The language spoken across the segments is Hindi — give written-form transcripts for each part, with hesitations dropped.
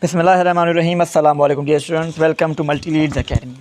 बिस्मिल्लाहिर्रहमानिर्रहीम। अस्सलाम वालेकुम dear students, welcome to Multi Leads Academy.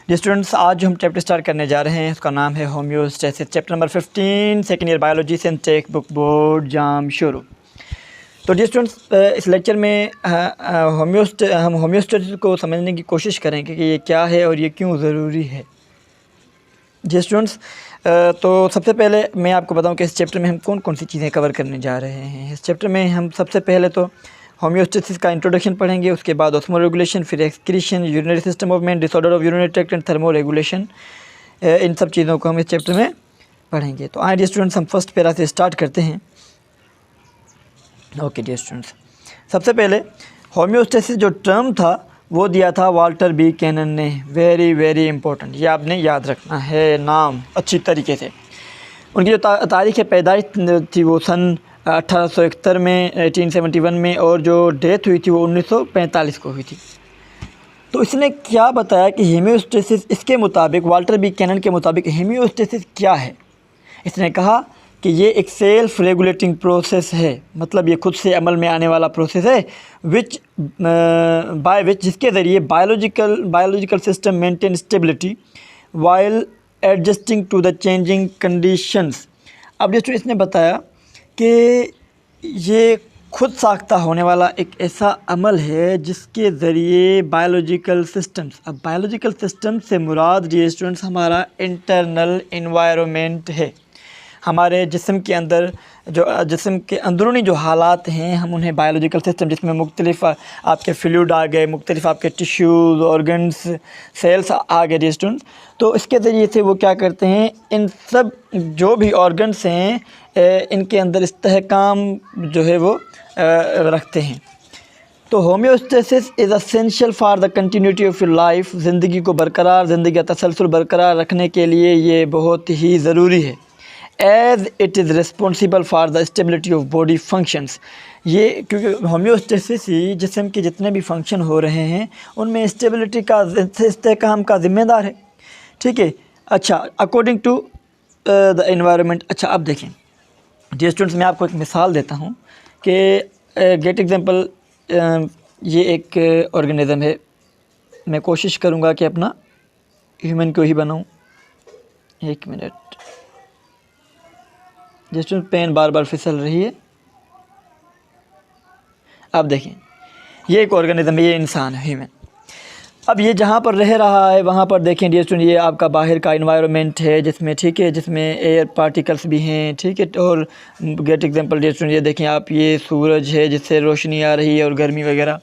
Dear students, आज जो हम चैप्टर स्टार्ट करने जा रहे हैं उसका नाम है homeostasis, chapter number 15, second year biology से टेक बुक बोर्ड जाम शुरू। तो डियर स्टूडेंट्स, इस लेक्चर में हम होम्योस्टेसिस को समझने की कोशिश करेंगे कि ये क्या है और ये क्यों ज़रूरी है। डियर स्टूडेंट्स, तो सबसे पहले मैं आपको बताऊं कि इस चैप्टर में हम कौन कौन सी चीज़ें कवर करने जा रहे हैं। इस चैप्टर में हम सबसे पहले तो होम्योस्टेसिस का इंट्रोडक्शन पढ़ेंगे, उसके बाद ऑस्मो रेगुलेशन, फिर excretion, urinary system movement, disorder of urinary tract and thermoregulation. इन सब चीज़ों को हम इस चैप्टर में पढ़ेंगे। तो आइए डियर स्टूडेंट्स, हम फर्स्ट पैरा से स्टार्ट करते हैं। ओके डियर स्टूडेंट्स, सबसे पहले होम्योस्टेसिस जो टर्म था वो दिया था वाल्टर बी कैनन ने। वेरी इंपॉर्टेंट, ये आपने याद रखना है नाम अच्छी तरीके से। उनकी जो तारीख़ पैदाइश थी वो सन 1871 में, 1871 में, और जो डेथ हुई थी वो 1945 को हुई थी। तो इसने क्या बताया कि होम्योस्टेसिस, इसके मुताबिक वाल्टर बी कैनन के मुताबिक होम्योस्टेसिस क्या है। इसने कहा कि ये एक सेल्फ रेगुलेटिंग प्रोसेस है, मतलब ये खुद से अमल में आने वाला प्रोसेस है, बाय विच जिसके ज़रिए biological system maintain stability while adjusting to the changing conditions. अब जो इसने बताया कि ये खुद साख्ता होने वाला एक ऐसा अमल है जिसके ज़रिए बायोलॉजिकल सिस्टम्स, अब बायोलॉजिकल सिस्टम से मुराद डियर स्टूडेंट्स हमारा इंटरनल एनवायरनमेंट है। हमारे जिस्म के अंदर जो जिस्म के अंदरूनी जो हालात हैं, हम उन्हें बायोलॉजिकल सिस्टम, जिसमें मुख्तलिफ आपके फ्लूइड आ गए, मुख्तलिफ आपके टिश्यूज़, ऑर्गन्स, सेल्स आ गए डियर स्टूडेंट्स। तो इसके ज़रिए से वो क्या करते हैं, इन सब जो भी ऑर्गन्स हैं इनके अंदर इस्तेहकाम जो है वो रखते हैं। तो homeostasis is essential for the continuity of your life. ज़िंदगी को बरकरार, ज़िंदगी का तसलसल बरकरार रखने के लिए ये बहुत ही ज़रूरी है। As it is responsible for the stability of body functions. ये क्योंकि होम्योस्टेसिस ही जिस्म के जितने भी फंक्शन हो रहे हैं उनमें स्टेबिलिटी का, इस्तेहकाम का ज़िम्मेदार है। ठीक है। अच्छा, अकॉर्डिंग टू द एनवायरनमेंट। अच्छा, अब देखें डियर स्टूडेंट्स, मैं आपको एक मिसाल देता हूँ कि गेट एग्जांपल, ये एक ऑर्गेनिज़म है। मैं कोशिश करूँगा कि अपना ह्यूमन को ही बनाऊँ। एक मिनट, जस्ट पेन बार बार फिसल रही है। अब देखें, ये एक ऑर्गेनिज्म है, ये इंसान है, ह्यूमन। अब ये जहाँ पर रह रहा है वहाँ पर देखें डियर स्टूडेंट, ये आपका बाहर का इन्वायरमेंट है जिसमें, ठीक है, जिसमें एयर पार्टिकल्स भी हैं, ठीक है। और गेट एग्जांपल डियर स्टूडेंट, ये देखें आप, ये सूरज है जिससे रोशनी आ रही है और गर्मी वगैरह,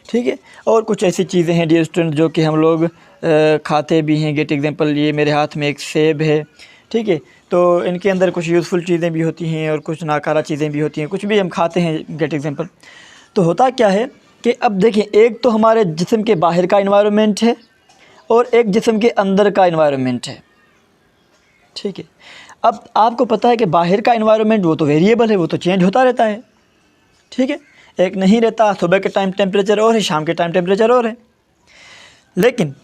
ठीक है। और कुछ ऐसी चीज़ें हैं डियर स्टूडेंट जो कि हम लोग खाते भी हैं। गेट एग्जांपल, ये मेरे हाथ में एक सेब है, ठीक है। तो इनके अंदर कुछ यूज़फुल चीज़ें भी होती हैं और कुछ नाकारा चीज़ें भी होती हैं, कुछ भी हम खाते हैं। गेट एग्जांपल, तो होता क्या है कि अब देखें, एक तो हमारे जिस्म के बाहर का इन्वायरमेंट है और एक जिस्म के अंदर का इन्वायरमेंट है, ठीक है। अब आपको पता है कि बाहर का इन्वायरमेंट वो तो वेरिएबल है, वो तो चेंज होता रहता है, ठीक है। एक नहीं रहता, सुबह के टाइम टेम्परेचर और है, शाम के टाइम टेम्परेचर और है। लेकिन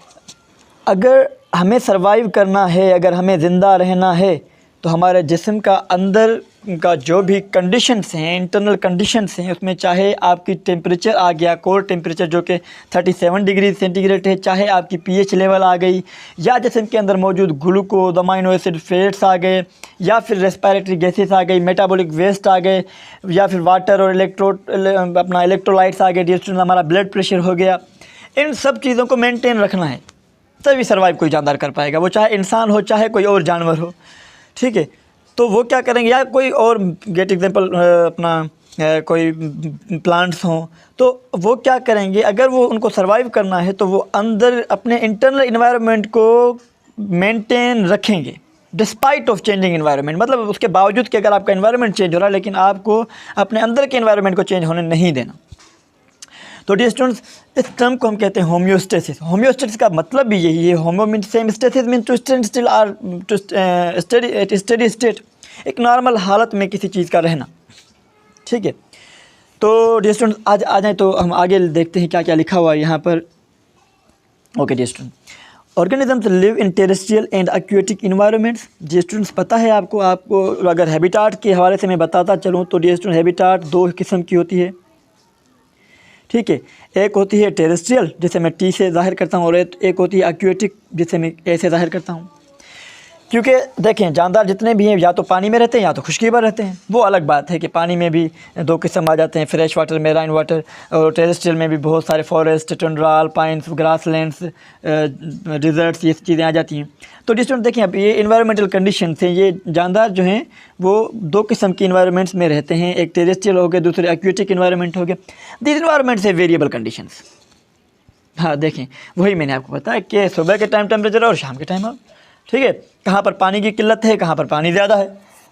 अगर हमें सरवाइव करना है, अगर हमें ज़िंदा रहना है, तो हमारे जिस्म का अंदर का जो भी कंडीशंस हैं, इंटरनल कंडीशंस हैं, उसमें चाहे आपकी टेम्परेचर आ गया, कोर टेम्परेचर जो कि 37 डिग्री सेंटीग्रेड है, चाहे आपकी पीएच लेवल आ गई, या जिस्म के अंदर मौजूद ग्लूकोज, अमाइनो एसिड, फैट्स आ गए, या फिर रेस्पिरेटरी गैसेस आ गई, मेटाबॉलिक वेस्ट आ गए, या फिर वाटर और इलेक्ट्रोलाइट्स आ गए डियर स्टूडेंट, हमारा ब्लड प्रेशर हो गया। इन सब चीज़ों को मेनटेन रखना है, तभी सर्वाइव कोई जानदार कर पाएगा, वो चाहे इंसान हो चाहे कोई और जानवर हो, ठीक है। तो वो क्या करेंगे, या कोई और गेट एग्जांपल कोई प्लांट्स हों, तो वो क्या करेंगे, अगर वो उनको सर्वाइव करना है तो वो अंदर अपने इंटरनल इन्वायरमेंट को मेंटेन रखेंगे डिस्पाइट ऑफ चेंजिंग इन्वायरमेंट। मतलब उसके बावजूद कि अगर आपका इन्वायरमेंट चेंज हो रहा है, लेकिन आपको अपने अंदर के इन्वायरमेंट को चेंज होने नहीं देना। तो डियर स्टूडेंट्स, इस टर्म को हम कहते हैं होम्योस्टेसिस। होम्योस्टेसिस का मतलब भी यही है। Homo mean same, stasis mean to stand still or to steady state, एक नॉर्मल हालत में किसी चीज़ का रहना, ठीक है। तो डियर स्टूडेंट्स, आज आ जाएँ तो हम आगे देखते हैं क्या क्या लिखा हुआ है यहाँ पर। Okay dear student, organisms live in terrestrial and aquatic environments. Dear students, पता है आपको अगर हैबिटाट के हवाले से मैं बताता चलूँ तो डियर स्टूडेंट, हैबिटाट दो किस्म की होती है, ठीक है। एक होती है टेरेस्ट्रियल जिसे मैं टी से ज़ाहिर करता हूँ, और एक होती है एक्वेटिक जिसे मैं ए से ज़ाहिर करता हूँ। क्योंकि देखें जानदार जितने भी हैं या तो पानी में रहते हैं या तो खुशकी पर रहते हैं। वो अलग बात है कि पानी में भी दो किस्म आ जाते हैं, फ्रेश वाटर, मेराइन वाटर, और टेरेस्ट्रियल में भी बहुत सारे फॉरेस्ट, टंड्रा, अल्पाइंस, ग्रासलैंड्स, डिज़र्ट्स, ये चीज़ें आ जाती हैं। तो डिस्टेंट देखें, अब ये इन्वायरमेंटल कंडीशन हैं, ये जानदार जो हैं वो दो किस्म की इन्वायरमेंट्स में रहते हैं, एक टेरेस्ट्रियल हो गए, दूसरे एक्वेटिक इन्वायरमेंट हो गए। दिस इन्वायरमेंट्स है वेरिएबल कंडीशंस। हाँ देखें, वही मैंने आपको बताया कि सुबह के टाइम टेम्परेचर और शाम के टाइम और, ठीक है, कहाँ पर पानी की किल्लत है, कहाँ पर पानी ज़्यादा है।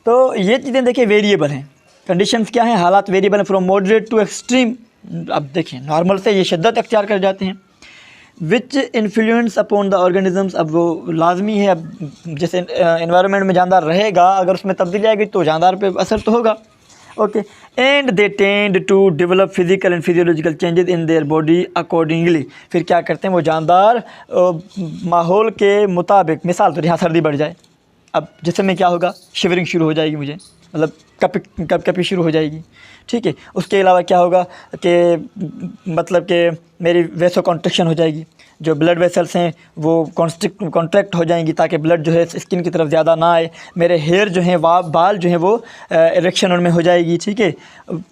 तो ये चीज़ें देखिए वेरिएबल हैं। कंडीशंस क्या हैं, हालात वेरिएबल हैं, फ्रॉम मॉडरेट टू एक्सट्रीम। अब देखिए नॉर्मल से ये शिद्दत अख्तियार कर जाते हैं। Which influence upon the organisms, अब वो लाजमी है, अब जैसे इन्वायरमेंट में जानदार रहेगा, अगर उसमें तब्दीली आएगी तो जानदार पे असर तो होगा। Okay, and they tend to develop physical and physiological changes in their body accordingly. फिर क्या करते हैं वो जानदार माहौल के मुताबिक, मिसाल तो यहाँ सर्दी बढ़ जाए, अब जिससे में क्या होगा, शिवरिंग शुरू हो जाएगी, मुझे मतलब कपी शुरू हो जाएगी, ठीक है। उसके अलावा क्या होगा कि मतलब कि मेरी वेसो कॉन्ट्रैक्शन हो जाएगी, जो ब्लड वेसल्स हैं वो कॉन्ट्रैक्ट हो जाएंगी ताकि ब्लड जो है स्किन की तरफ ज़्यादा ना आए। मेरे हेयर जो हैं बाल जो हैं वो इरेक्शन उनमें हो जाएगी, ठीक है।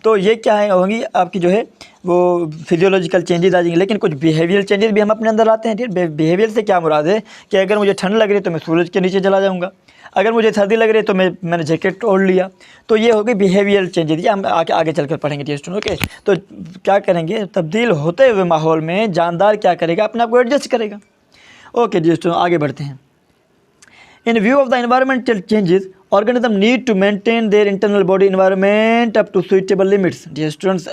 तो ये क्या है होंगी आपकी जो है वो फिजियोलॉजिकल चेंजेस आ जाएंगे। लेकिन कुछ बिहेवियल चेंजेस भी हम अपने अंदर लाते हैं। ठीक, बिहेवियर से क्या मुराद है कि अगर मुझे ठंड लग रही है तो मैं सूरज के नीचे चला जाऊँगा, अगर मुझे सर्दी लग रही है तो मैंने जैकेट ओढ़ लिया। तो ये हो गई बिहेवियल चेंजेस, ये हम आगे चलकर पढ़ेंगे टेस्ट। ओके, तो क्या करेंगे, तब्दील होते हुए माहौल में जानदार क्या करेगा, अपने आप को एडजस्ट करेगा। ओके जी स्टूडेंट, आगे बढ़ते हैं। In view of the environmental changes organism need to maintain their internal body environment up to suitable limits. जी स्टूडेंट्स,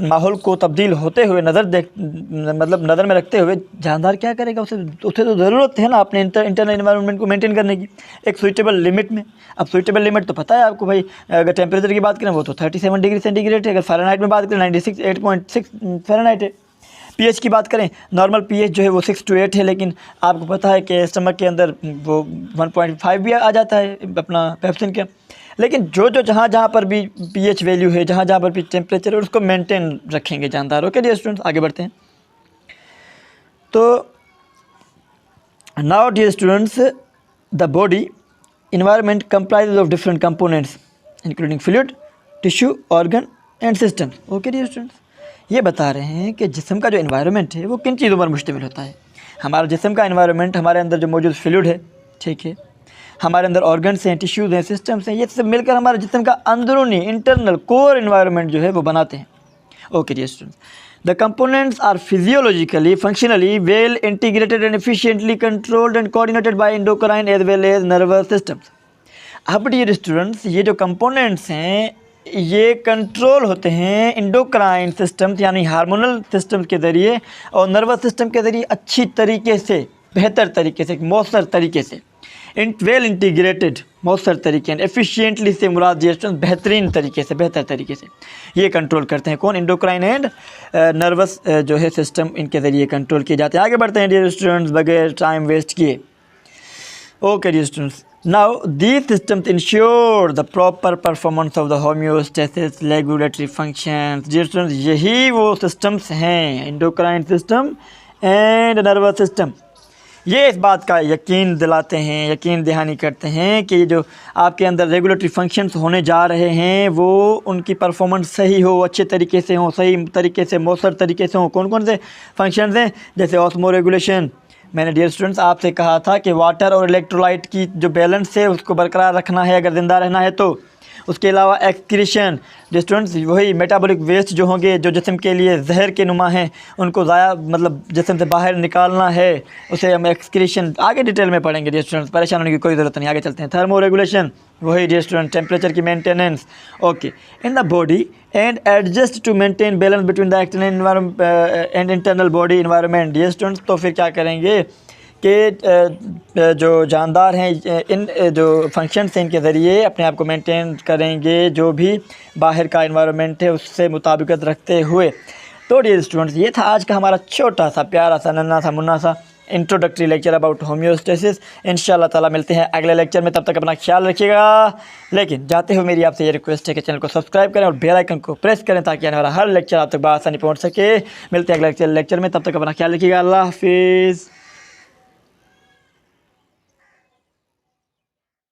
माहौल को तब्दील होते हुए नज़र में रखते हुए जानदार क्या करेगा, उसे तो ज़रूरत है ना अपने इंटरनल एनवायरनमेंट को मेंटेन करने की, एक सुइटेबल लिमिट में। अब सुइटेबल लिमिट तो पता है आपको भाई, अगर टेम्परेचर की बात करें वो तो 37 डिग्री सेंटीग्रेड है, अगर फ़ारेनहाइट में बात करें 8.6 फ़ारेनहाइट है। पीएच की बात करें, नॉर्मल पीएच जो है वो 6 to 8 है, लेकिन आपको पता है कि स्टमक के अंदर वो 1.5 भी आ जाता है अपना पेप्सिन के। लेकिन जो जहाँ पर भी पीएच वैल्यू है, जहाँ पर भी टेम्परेचर है, उसको मेंटेन रखेंगे जानदार। ओके डियर स्टूडेंट्स, आगे बढ़ते हैं। तो now dear students, the body environment comprises of different components including fluid, tissue, organ and system. Okay dear students, ये बता रहे हैं कि जिस्म का जो एनवायरनमेंट है वो किन चीज़ों पर मुश्तमिल होता है। हमारा जिस्म का एनवायरनमेंट, हमारे अंदर जो मौजूद फ्लूइड है, ठीक है, हमारे अंदर ऑर्गन्स हैं, टिश्यूज़ हैं, सिस्टम्स हैं, ये सब मिलकर हमारे जिस्म का अंदरूनी इंटरनल कोर एनवायरनमेंट जो है वो बनाते हैं। Okay dear students, the components are physiologically, functionally well integrated and efficiently controlled and coordinated by endocrine as well as nervous systems. अब डियर स्टूडेंट्स, ये जो कंपोनेंट्स हैं ये कंट्रोल होते हैं इंडोक्राइन सिस्टम्स यानी हार्मोनल सिस्टम के ज़रिए और नर्वस सिस्टम के ज़रिए अच्छी तरीके से, बेहतर तरीके से, मौसर तरीके से, वेल इंटीग्रेटेड, मौसर तरीके, एफिशिएंटली से मुराद बेहतरीन तरीके से, बेहतर तरीके से ये कंट्रोल करते हैं। कौन? इंडोक्राइन एंड नर्वस जो है सिस्टम, इनके ज़रिए कंट्रोल किए जाते हैं। आगे बढ़ते हैं डियर स्टूडेंट्स बगैर टाइम वेस्ट किए। Okay dear students, now these systems ensure the proper performance of the homeostasis regulatory functions। dear students, यही वो systems हैं, endocrine system and nervous system, ये इस बात का यकीन दिलाते हैं, यकीन दहानी करते हैं कि जो आपके अंदर रेगुलेटरी फंक्शंस होने जा रहे हैं वो उनकी परफॉर्मेंस सही हो, अच्छे तरीके से हो, सही तरीके से, मौसर तरीके से हो। कौन कौन से फंक्शंस हैं? जैसे ऑस्मो रेगुलेशन, मैंने डियर स्टूडेंट्स आपसे कहा था कि वाटर और इलेक्ट्रोलाइट की जो बैलेंस है उसको बरकरार रखना है अगर ज़िंदा रहना है तो। उसके अलावा एक्सक्रीशन, डियर स्टूडेंट्स वही मेटाबॉलिक वेस्ट जो होंगे, जो जिस्म के लिए जहर के नुमा हैं, उनको ज़ाया मतलब जिस्म से बाहर निकालना है, उसे हम एक्सक्रीशन आगे डिटेल में पढ़ेंगे डियर स्टूडेंट्स, परेशान होने की कोई ज़रूरत नहीं। आगे चलते हैं। थर्मो रेगुलेशन, वही डियर स्टूडेंट टेम्परेचर की maintenance, okay, in the body and adjust to maintain balance between the external environment and internal body environment. Dear students, तो फिर क्या करेंगे कि जो जानदार हैं इन जो फंक्शंस हैं इनके ज़रिए अपने आप को मेंटेन करेंगे जो भी बाहर का एनवायरनमेंट है उससे मुताबिकत रखते हुए। तो डियर स्टूडेंट्स, ये था आज का हमारा छोटा सा प्यारा सा नन्हा सा मुन्ना सा इंट्रोडक्टरी लेक्चर अबाउट होम्योस्टेसिस। इंशाल्लाह ताला मिलते हैं अगले लेक्चर में, तब तक अपना ख्याल रखिएगा। लेकिन जाते हुए मेरी आपसे ये रिक्वेस्ट है कि चैनल को सब्सक्राइब करें और बेल आइकन को प्रेस करें ताकि आने वाला हर लेक्चर आप तक बआसानी पहुँच सके। मिलते हैं अगले लेक्चर में, तब तक अपना ख्याल रखिएगा। अल्लाह हाफिज़।